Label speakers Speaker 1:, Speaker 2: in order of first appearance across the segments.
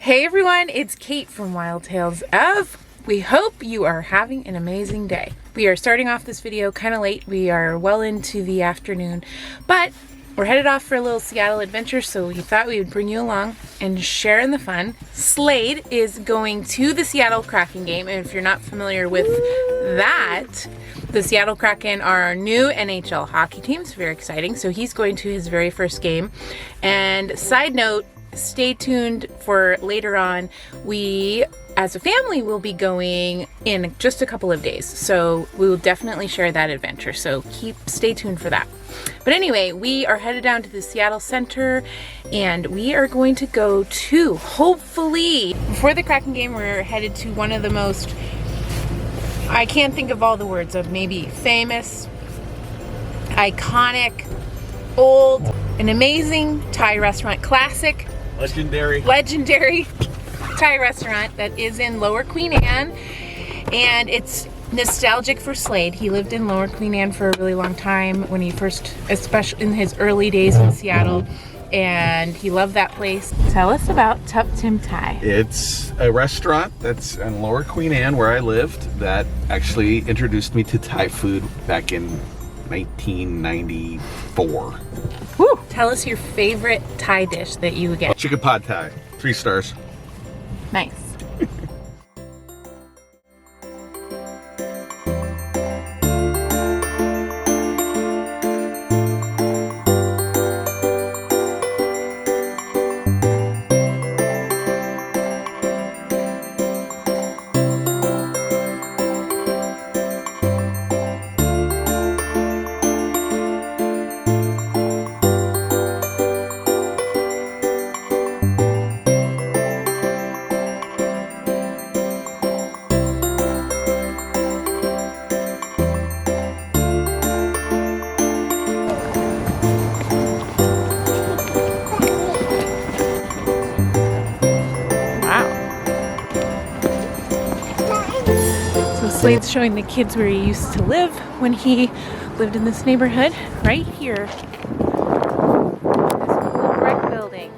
Speaker 1: Hey everyone, it's Kate from Wild Tales of. We hope you are having an amazing day. We are starting off this video kind of late. We are well into the afternoon, but we're headed off for a little Seattle adventure, so we thought we would bring you along and share in the fun. Slade is going to the Seattle Kraken game, and if you're not familiar with that, the Seattle Kraken are our new NHL hockey team. It's very exciting. So he's going to his very first game. And side note, stay tuned for later on. We, as a family, will be going in just a couple of days. So we will definitely share that adventure. So stay tuned for that. But anyway, we are headed down to the Seattle Center and we are going to go to, hopefully, before the Kraken game, we're headed to one of the most, I can't think of all the words of, maybe famous, iconic, old, an amazing Thai restaurant, classic, legendary Thai restaurant that is in Lower Queen Anne, and it's nostalgic for Slade. He lived in Lower Queen Anne for a really long time when he first, especially in his early days in Seattle, and he loved that place. Tell us about Tup Tim Thai.
Speaker 2: It's a restaurant that's in Lower Queen Anne where I lived that actually introduced me to Thai food back in 1994.
Speaker 1: Woo! Tell us your favorite Thai dish that you get.
Speaker 2: Chicken pad Thai, 3 stars.
Speaker 1: Nice. Slade's showing the kids where he used to live when he lived in this neighborhood, right here. This cool brick building.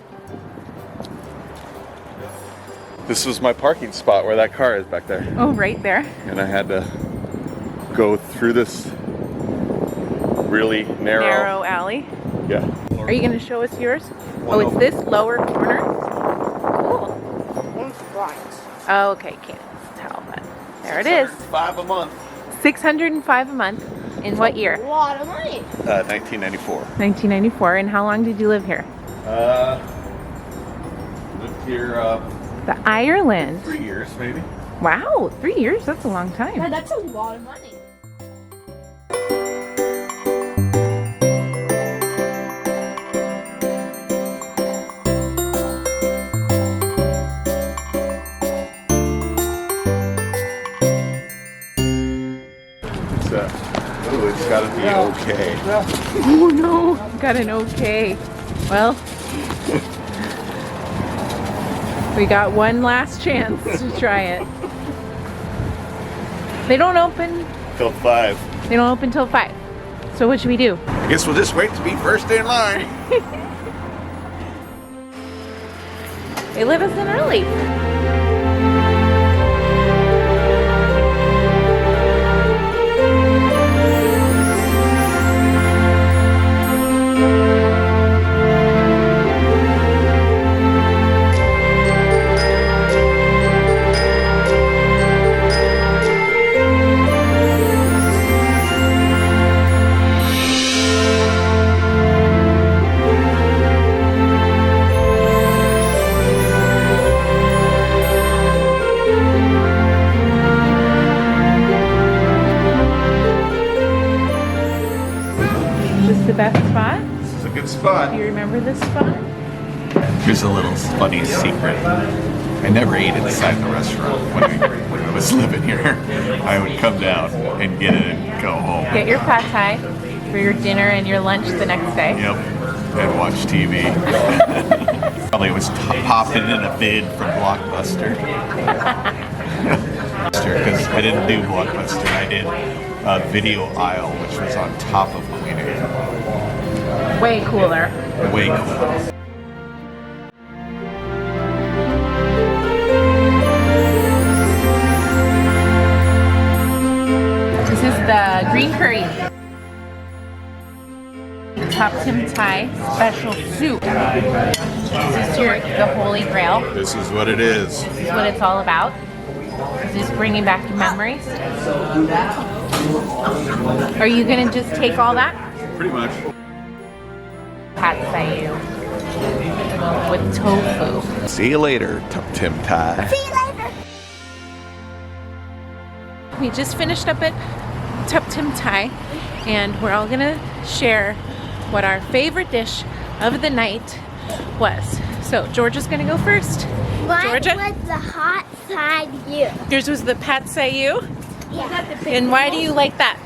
Speaker 2: This was my parking spot where that car is back there.
Speaker 1: Oh, right there.
Speaker 2: And I had to go through this really narrow
Speaker 1: alley.
Speaker 2: Yeah.
Speaker 1: Are you going to show us yours? Oh, it's this lower corner? Cool. Oh, okay, can't tell, but there it is.
Speaker 2: $605 a month.
Speaker 1: $605 a month. In what year?
Speaker 3: A lot of money.
Speaker 2: 1994.
Speaker 1: 1994. And how long did you live here?
Speaker 2: Lived here
Speaker 1: The Ireland.
Speaker 2: 3 years maybe.
Speaker 1: Wow, 3 years? That's a long time.
Speaker 3: Yeah, that's a lot of money.
Speaker 2: Oh, it's gotta be okay.
Speaker 1: Oh no, got an okay. Well, we got one last chance to try it. They don't open
Speaker 2: Till 5.
Speaker 1: They don't open till 5. So what should we do?
Speaker 2: I guess we'll just wait to be first in line.
Speaker 1: They let us in early. The best spot?
Speaker 2: This is a good spot.
Speaker 1: Do you remember this spot?
Speaker 2: Here's a little funny secret. I never ate inside the restaurant when I was living here. I would come down and get it and go home.
Speaker 1: Get your pad thai for your dinner and your lunch the next day.
Speaker 2: Yep, and watch TV. Probably was popping in a bid from Blockbuster. Because I didn't do Blockbuster, I did Video Aisle, which was on top of Queen Anne.
Speaker 1: Way cooler.
Speaker 2: Way cooler.
Speaker 1: Top Tim Thai special soup. This is the Holy Grail.
Speaker 2: This is what it is.
Speaker 1: This is what it's all about. Is this bringing back memories? Are you gonna just take all that?
Speaker 2: Pretty much.
Speaker 1: Pad Thai with tofu.
Speaker 2: See you later, Tim Thai.
Speaker 3: See you later.
Speaker 1: We just finished up at Tup Tim Thai, and we're all gonna share what our favorite dish of the night was. So Georgia's gonna go first. Georgia?
Speaker 3: Mine was the hot side you.
Speaker 1: Yours was the Pad Thai Ew?
Speaker 3: Yeah.
Speaker 1: And why do you like that?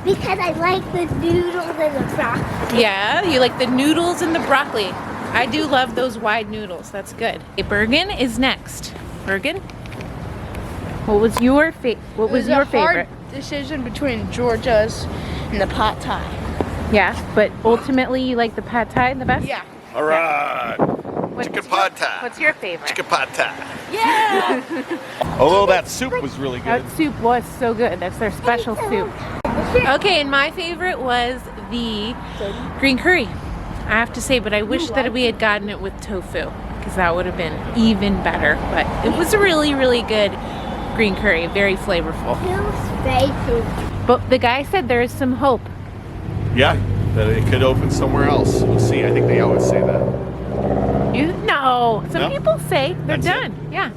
Speaker 3: Because I like the noodles and the broccoli.
Speaker 1: Yeah, you like the noodles and the broccoli. I do love those wide noodles. That's good. Okay, Bergen is next. Bergen, what was your favorite?
Speaker 4: Decision between Georgia's and the pot thai.
Speaker 1: Yeah, but ultimately you like the Pad Thai the best?
Speaker 4: Yeah.
Speaker 2: All right.
Speaker 1: What's
Speaker 2: Chicken pad thai.
Speaker 1: What's your favorite?
Speaker 2: Chicken pad thai.
Speaker 4: Yeah.
Speaker 2: Although that soup was really good.
Speaker 1: That soup was so good. That's their special soup. Okay, and my favorite was the green curry. I have to say, but I wish that we had gotten it with tofu, because that would have been even better. But it was a really, really good green curry, very flavorful.
Speaker 3: Feels spicy.
Speaker 1: But the guy said there is some hope.
Speaker 2: Yeah, that it could open somewhere else. We'll see. I think they always say that.
Speaker 1: No, some
Speaker 2: No?
Speaker 1: people say they're
Speaker 2: That's it?
Speaker 1: done. Yeah.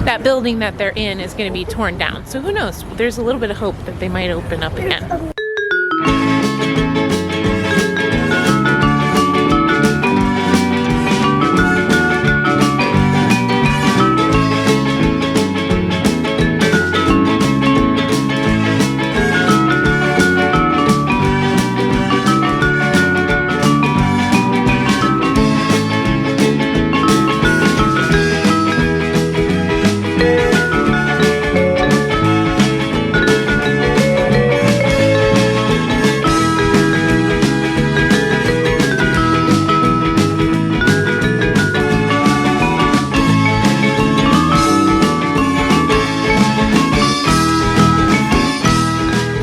Speaker 1: That building that they're in is going to be torn down. So who knows? There's a little bit of hope that they might open up again.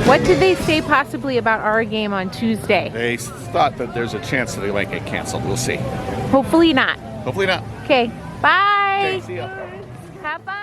Speaker 1: What did they say possibly about our game on Tuesday?
Speaker 2: They thought that there's a chance that they might get canceled. We'll see.
Speaker 1: Hopefully not.
Speaker 2: Hopefully not.
Speaker 1: Okay, bye.
Speaker 2: Okay, see ya.
Speaker 1: Have fun.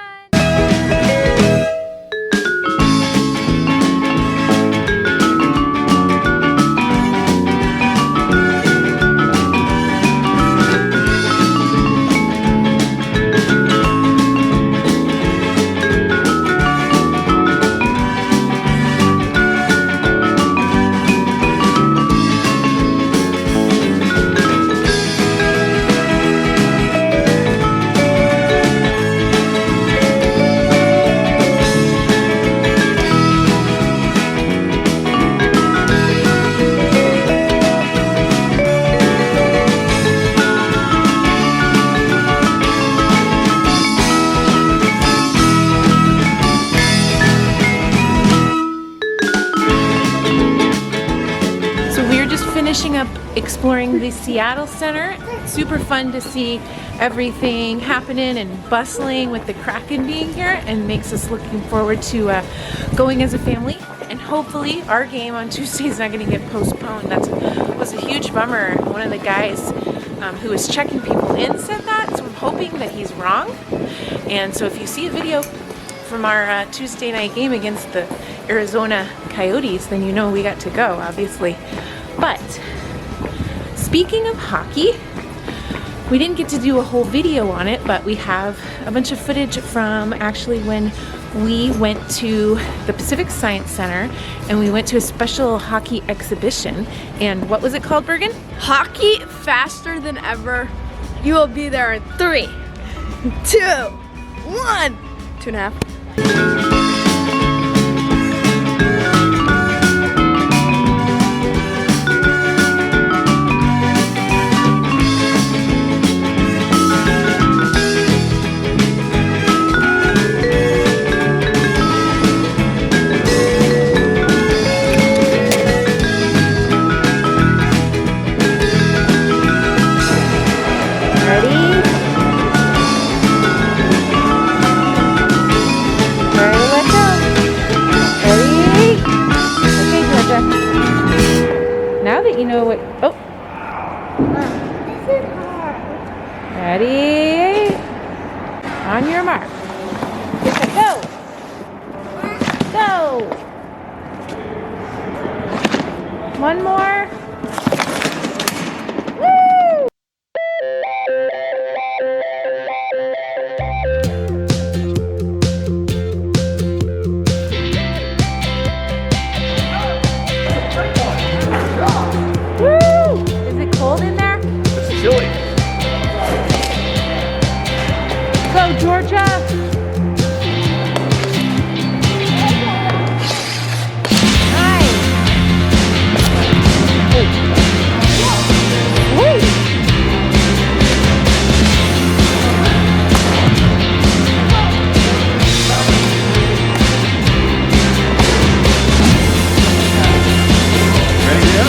Speaker 1: Finishing up exploring the Seattle Center. Super fun to see everything happening and bustling with the Kraken being here, and makes us looking forward to going as a family. And hopefully our game on Tuesday is not going to get postponed. That was a huge bummer. One of the guys who was checking people in said that, so I'm hoping that he's wrong. And so if you see a video from our Tuesday night game against the Arizona Coyotes, then you know we got to go, obviously. But speaking of hockey, we didn't get to do a whole video on it, but we have a bunch of footage from actually when we went to the Pacific Science Center and we went to a special hockey exhibition. And what was it called, Bergen?
Speaker 4: Hockey faster than ever. You will be there in 3, 2, 1. 2.5.
Speaker 1: Ready? On your mark. Get set, go. Go. One more. Woo! Woo! Is it cold in there?
Speaker 2: It's chilly.
Speaker 1: Go, Georgia! Nice! Woo!
Speaker 2: Ready to go?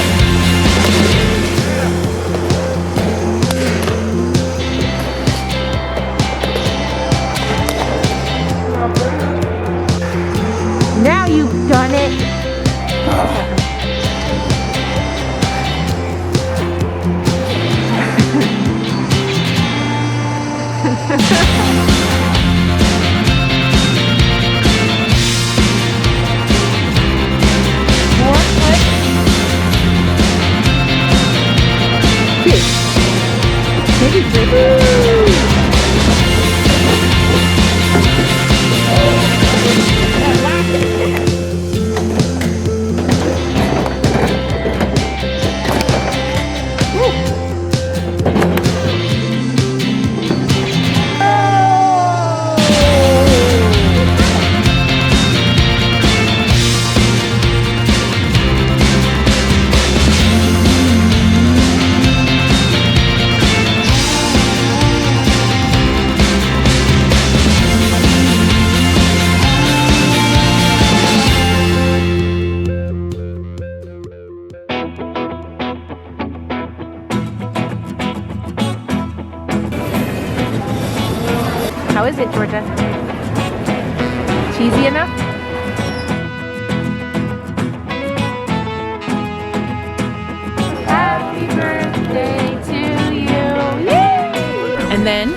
Speaker 1: Now you've done it! More foot. Two. Maybe three. How is it, Georgia? Cheesy enough? Happy birthday to you! Yay! And then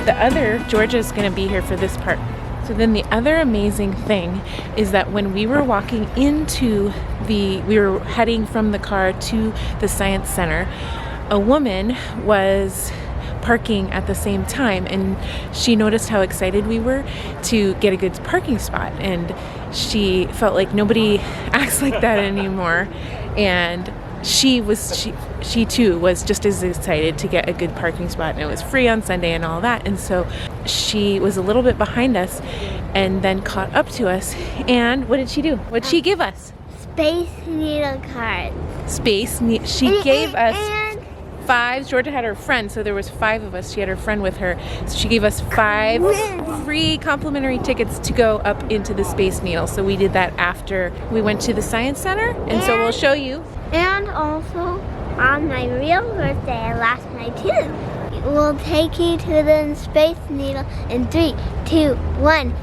Speaker 1: the other, Georgia's gonna be here for this part. So then the other amazing thing is that when we were walking into we were heading from the car to the Science Center, a woman was parking at the same time, and she noticed how excited we were to get a good parking spot, and she felt like nobody acts like that anymore, and she too was just as excited to get a good parking spot, and it was free on Sunday and all that. And so she was a little bit behind us and then caught up to us. And what did she do? What did she give us?
Speaker 3: Space Needle cards.
Speaker 1: She gave us
Speaker 3: And
Speaker 1: 5. Georgia had her friend, so there was 5 of us. She had her friend with her, so she gave us 5 free complimentary tickets to go up into the Space Needle. So we did that after we went to the Science Center, and so we'll show you.
Speaker 3: And also, on my real birthday last night too. We'll take you to the Space Needle in 3, 2, 1.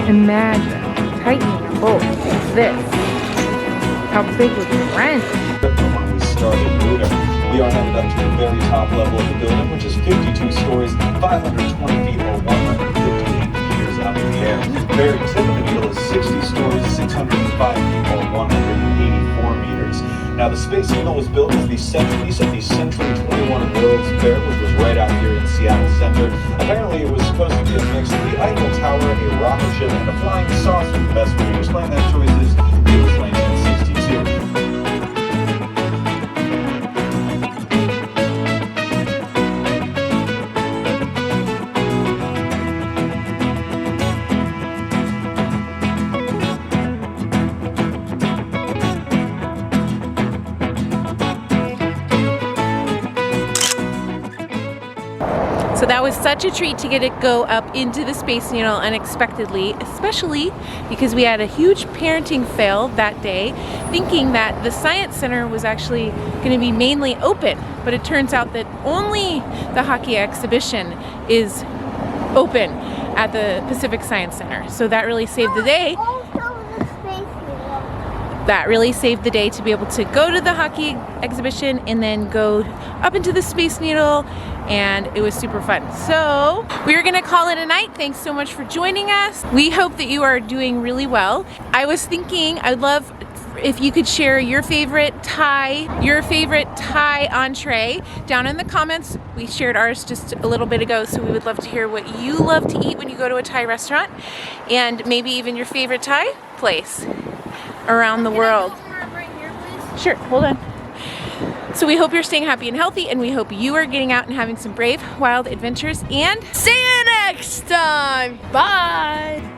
Speaker 1: Imagine tightening your bolt like this. How big was the wrench?
Speaker 5: When we started lunar, we are headed up to the very top level of the building, which is 52 stories, 520 feet or 158 meters up in the air. The very tip of the needle is 60 stories, 605 feet or 184 meters. Now the Space Needle was built as the centerpiece of the Century 21 World's Fair, which was right out here in Seattle Center. Apparently it was supposed to be a mix of the Eiffel Tower, a rocket ship, and a flying saucer. The best way to explain that choice is it was 1962.
Speaker 1: So that was such a treat to get to go up into the Space Needle unexpectedly, especially because we had a huge parenting fail that day, thinking that the Science Center was actually going to be mainly open, but it turns out that only the hockey exhibition is open at the Pacific Science Center. So that really saved the day. That really saved the day to be able to go to the hockey exhibition and then go up into the Space Needle, and it was super fun. So we're gonna call it a night. Thanks so much for joining us. We hope that you are doing really well. I was thinking I'd love if you could share your favorite Thai entree down in the comments. We shared ours just a little bit ago, so we would love to hear what you love to eat when you go to a Thai restaurant, and maybe even your favorite Thai place around the world.
Speaker 4: Right here, please.
Speaker 1: Sure, hold on. So we hope you're staying happy and healthy, and we hope you are getting out and having some brave, wild adventures, and
Speaker 4: See you next time. Bye.